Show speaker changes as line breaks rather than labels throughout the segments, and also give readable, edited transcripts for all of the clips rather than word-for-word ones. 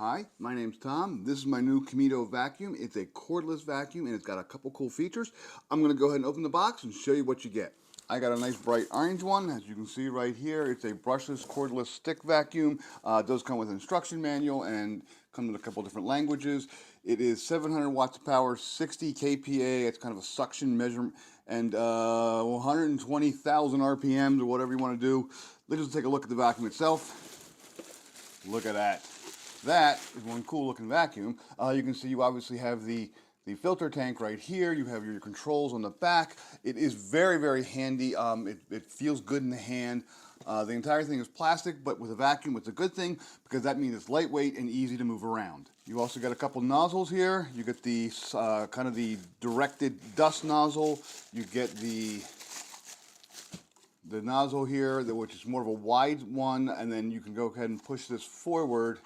Hi, my name's Tom. This is my new 𝐜𝐥𝐬𝐭 vacuum. It's a cordless vacuum and it's got a couple cool features. I'm going to go ahead and open the box and show you what you get. I got a nice bright orange one. As you can see right here, it's a brushless cordless stick vacuum. It does come with an instruction manual and comes in a couple different languages. It is 700 watts of power, 60 kPa. It's kind of a suction measurement and 120,000 RPMs or whatever you want to do. Let's just take a look at the vacuum itself. Look at that. That is one cool looking vacuum. You can see you obviously have the filter tank right here. You have your controls on the back. It is very, very handy. It feels good in the hand. The entire thing is plastic, but with a vacuum it's a good thing because that means it's lightweight and easy to move around. You also got a couple nozzles here. You get the kind of the directed dust nozzle. You get the nozzle here, which is more of a wide one, and then you can go ahead and push this forward.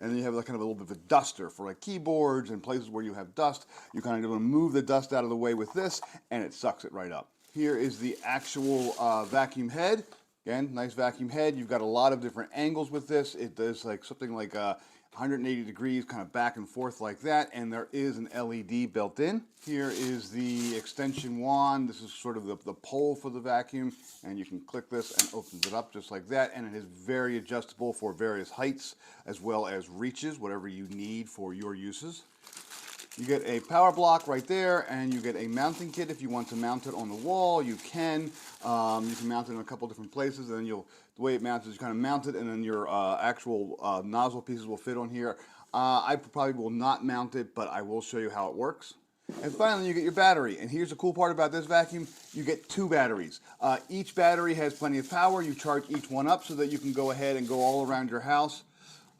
And then you have like kind of a little bit of a duster for like keyboards and places where you have dust. You kind of want to move the dust out of the way with this, and it sucks it right up. Here is the actual vacuum head. Again, nice vacuum head. You've got a lot of different angles with this. It does like something like 180 degrees, kind of back and forth like that, and there is an LED built in. Here is the extension wand. This is sort of the pole for the vacuum, and you can click this and it opens it up just like that, and it is very adjustable for various heights as well as reaches, whatever you need for your uses. You get a power block right there, and you get a mounting kit. If you want to mount it on the wall, you can. You can mount it in a couple different places, and then the way it mounts is you kind of mount it, and then your actual nozzle pieces will fit on here. I probably will not mount it, but I will show you how it works. And finally, you get your battery. And here's the cool part about this vacuum. You get two batteries. Each battery has plenty of power. You charge each one up so that you can go ahead and go all around your house.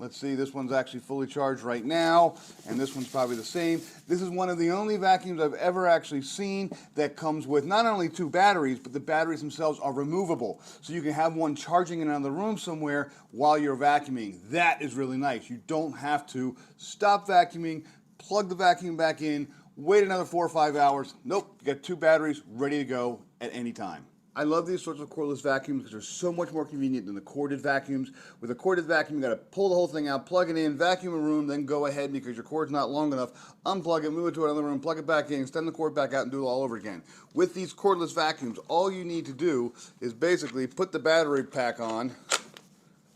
Let's see, this one's actually fully charged right now, and this one's probably the same. This is one of the only vacuums I've ever actually seen that comes with not only two batteries, but the batteries themselves are removable. So you can have one charging in another room somewhere while you're vacuuming. That is really nice. You don't have to stop vacuuming, plug the vacuum back in, wait another 4 or 5 hours. Nope, you got two batteries ready to go at any time. I love these sorts of cordless vacuums because they're so much more convenient than the corded vacuums. With a corded vacuum, you got to pull the whole thing out, plug it in, vacuum a room, then go ahead because your cord's not long enough, unplug it, move it to another room, plug it back in, extend the cord back out, and do it all over again. With these cordless vacuums, all you need to do is basically put the battery pack on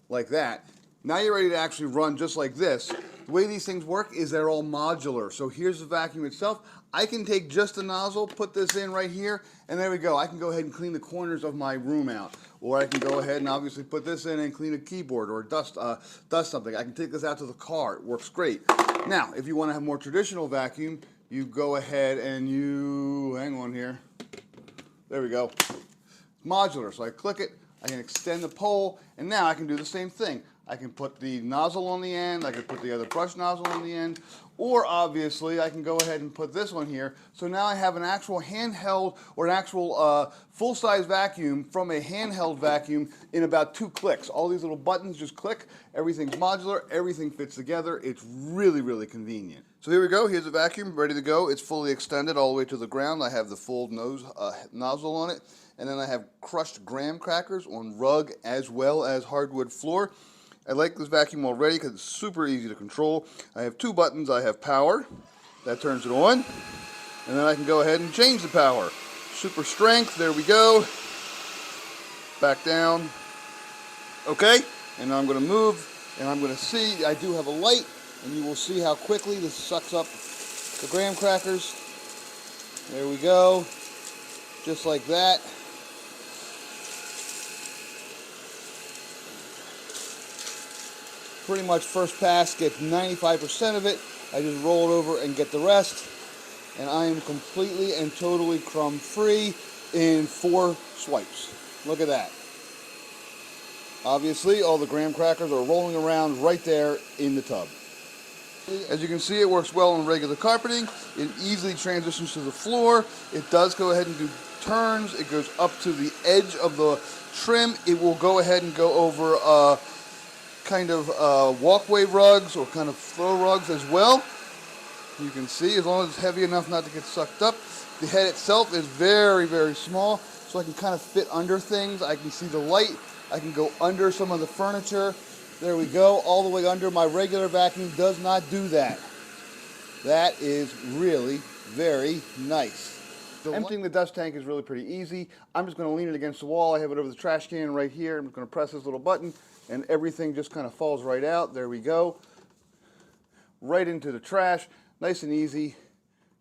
like that. Now you're ready to actually run just like this. The way these things work is they're all modular. So here's the vacuum itself. I can take just the nozzle, put this in right here, and there we go. I can go ahead and clean the corners of my room out. Or I can go ahead and obviously put this in and clean a keyboard or dust something. I can take this out to the car. It works great. Now, if you want to have more traditional vacuum, you go ahead and hang on here. There we go. It's modular, so I click it, I can extend the pole, and now I can do the same thing. I can put the nozzle on the end, I can put the other brush nozzle on the end, or obviously I can go ahead and put this one here. So now I have an actual handheld or an actual full-size vacuum from a handheld vacuum in about 2 clicks. All these little buttons just click, everything's modular, everything fits together. It's really, really convenient. So here we go, here's the vacuum, ready to go. It's fully extended all the way to the ground. I have the full nozzle on it, and then I have crushed graham crackers on rug as well as hardwood floor. I like this vacuum already because it's super easy to control. I have 2 buttons. I have power, that turns it on, and then I can go ahead and change the power. Super strength, there we go. Back down. Okay, and now I'm going to move, and I'm going to see, I do have a light, and you will see how quickly this sucks up the graham crackers. There we go, just like that. Pretty much first pass gets 95% of it. I just roll it over and get the rest. And I am completely and totally crumb free in 4 swipes. Look at that. Obviously, all the graham crackers are rolling around right there in the tub. As you can see, it works well on regular carpeting. It easily transitions to the floor. It does go ahead and do turns. It goes up to the edge of the trim. It will go ahead and go over kind of walkway rugs or kind of throw rugs as well. You can see, as long as it's heavy enough not to get sucked up. The head itself is very, very small, so I can kind of fit under things. I can see the light. I can go under some of the furniture. There we go, all the way under. My regular vacuum does not do that. That is really very nice. Emptying the dust tank is really pretty easy. I'm just going to lean it against the wall. I have it over the trash can right here. I'm just going to press this little button and everything just kind of falls right out. There we go. Right into the trash. Nice and easy.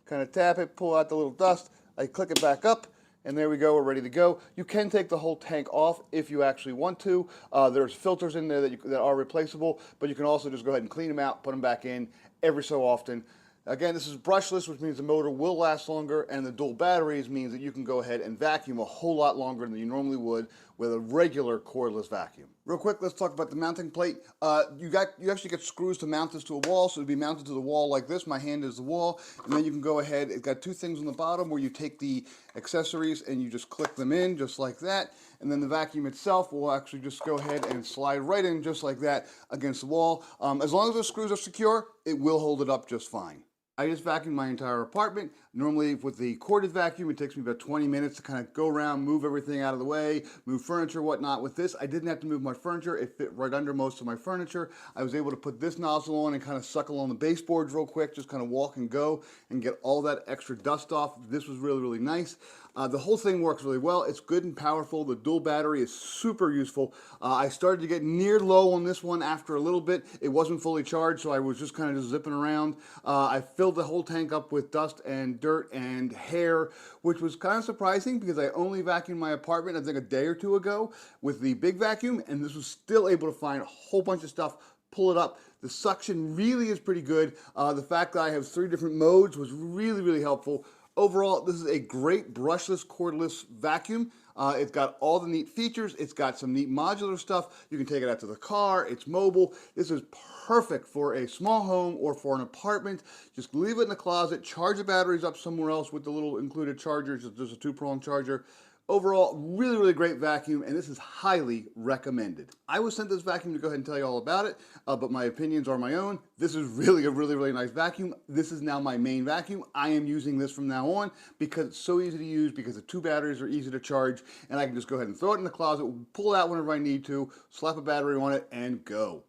Kind of tap it, pull out the little dust. I click it back up, and there we go. We're ready to go. You can take the whole tank off if you actually want to. There's filters in there that are replaceable, but you can also just go ahead and clean them out, put them back in every so often. Again, this is brushless, which means the motor will last longer, and the dual batteries means that you can go ahead and vacuum a whole lot longer than you normally would with a regular cordless vacuum. Real quick, let's talk about the mounting plate. You actually get screws to mount this to a wall, so it'd be mounted to the wall like this. My hand is the wall, and then you can go ahead. It's got two things on the bottom where you take the accessories and you just click them in just like that, and then the vacuum itself will actually just go ahead and slide right in just like that against the wall. As long as those screws are secure, it will hold it up just fine. I just vacuumed my entire apartment. Normally with the corded vacuum, it takes me about 20 minutes to kind of go around, move everything out of the way, move furniture, whatnot. With this, I didn't have to move my furniture. It fit right under most of my furniture. I was able to put this nozzle on and kind of suckle on the baseboards real quick, just kind of walk and go and get all that extra dust off. This was really, really nice. The whole thing works really well. It's good and powerful. The dual battery is super useful. I started to get near low on this one after a little bit. It wasn't fully charged, so I was just kind of just zipping around. I filled the whole tank up with dust and dirt and hair, which was kind of surprising because I only vacuumed my apartment, I think, a day or two ago with the big vacuum, and this was still able to find a whole bunch of stuff, pull it up. The suction really is pretty good. The fact that I have 3 different modes was really, really helpful. Overall, this is a great brushless cordless vacuum. It's got all the neat features. It's got some neat modular stuff. You can take it out to the car. It's mobile. This is perfect for a small home or for an apartment. Just leave it in the closet, charge the batteries up somewhere else with the little included chargers. There's a 2-prong charger. Overall, really, really great vacuum, and this is highly recommended. I was sent this vacuum to go ahead and tell you all about it, but my opinions are my own. This is really a really, really nice vacuum. This is now my main vacuum. I am using this from now on because it's so easy to use, because the 2 batteries are easy to charge, and I can just go ahead and throw it in the closet, pull it out whenever I need to, slap a battery on it, and go.